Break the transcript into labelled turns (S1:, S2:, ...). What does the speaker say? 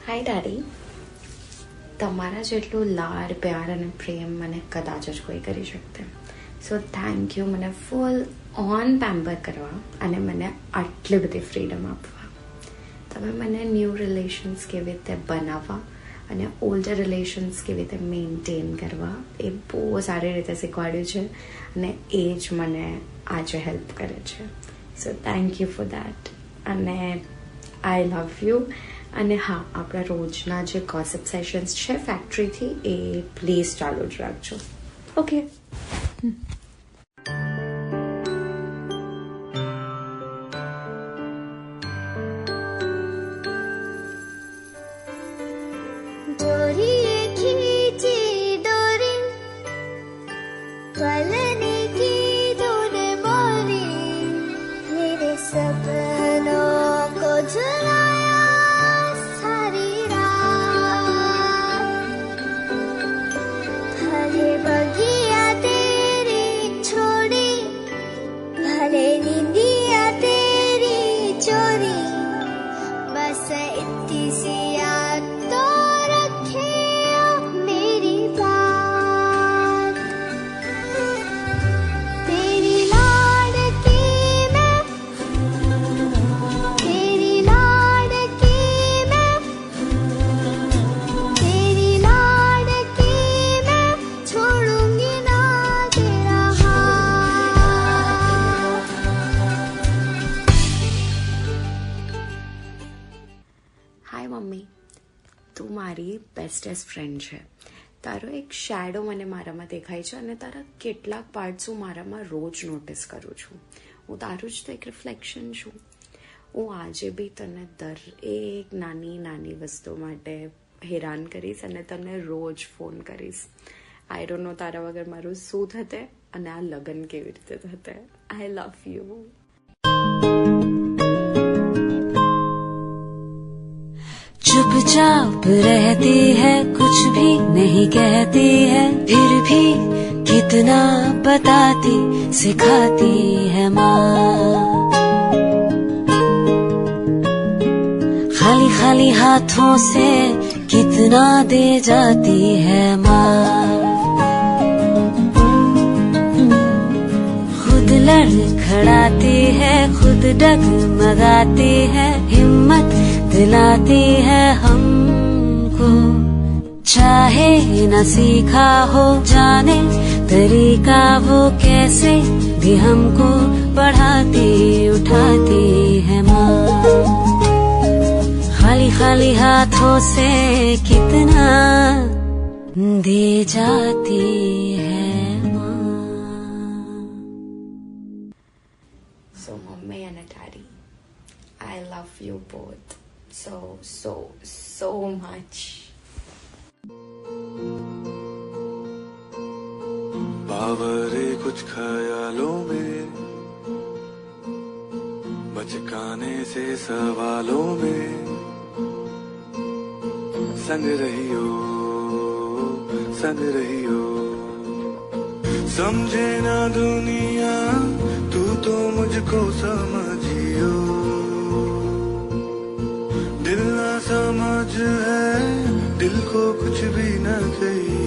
S1: Hi daddy, તમારા જેટલું લાડ પ્યાર અને પ્રેમ મને કદાચ જ કોઈ કરી શકતે. સો થેન્ક યુ મને ફૂલ ઓન પેમ્પર કરવા અને મને આટલી બધી ફ્રીડમ આપવા. તમે મને ન્યૂ રિલેશન્સ કેવી રીતે બનાવવા અને ઓલ્ડર રિલેશન્સ કેવી રીતે મેન્ટેન કરવા એ બહુ સારી રીતે શીખવાડ્યું છે અને એ જ મને આજે હેલ્પ કરે છે. So thank you for that અને આઈ લવ યુ. અને હા, આપણા રોજના જે ગોસિપ સેશન્સ છે ફેક્ટરીથી એ પ્લીઝ ચાલુ જ રાખજો. ઓકે. હાય મમ્મી, તું મારી બેસ્ટેસ્ટ ફ્રેન્ડ છે. તારો એક શેડો મને મારામાં દેખાય છે અને તારા કેટલાક પાર્ટ્સ હું મારામાં રોજ નોટિસ કરું છું. હું તારું જ તો એક રિફ્લેક્શન છું. હું આજે બી તને દરેક નાની નાની વસ્તુ માટે હેરાન કરીશ અને તને રોજ ફોન કરીશ. આઈ ડોન્ટ નો તારા વગર મારું શું થતે અને આ લગ્ન કેવી રીતે થતે. આઈ લવ યુ.
S2: चुपचाप रहती है, कुछ भी नहीं कहती है, फिर भी कितना बताती सिखाती है माँ. खाली खाली हाथों से कितना दे जाती है माँ. खुद लड़खड़ाती है, खुद डगमगाती है, हिम्मत दिलाती है हमको. चाहे न सीखा हो जाने तरीका, वो कैसे भी हमको बढ़ाती उठाती है माँ. खाली खाली हाथों से कितना दे जाती है माँ.
S1: સો મમ્મી અને daddy, I love you both so much.
S3: बावरे कुछ ख्यालों में, बचकाने से सवालों में, संग रही हो. समझे ना दुनिया तू तो मुझको समझियो. दिल ना समझ है, दिल को कुछ भी न कही.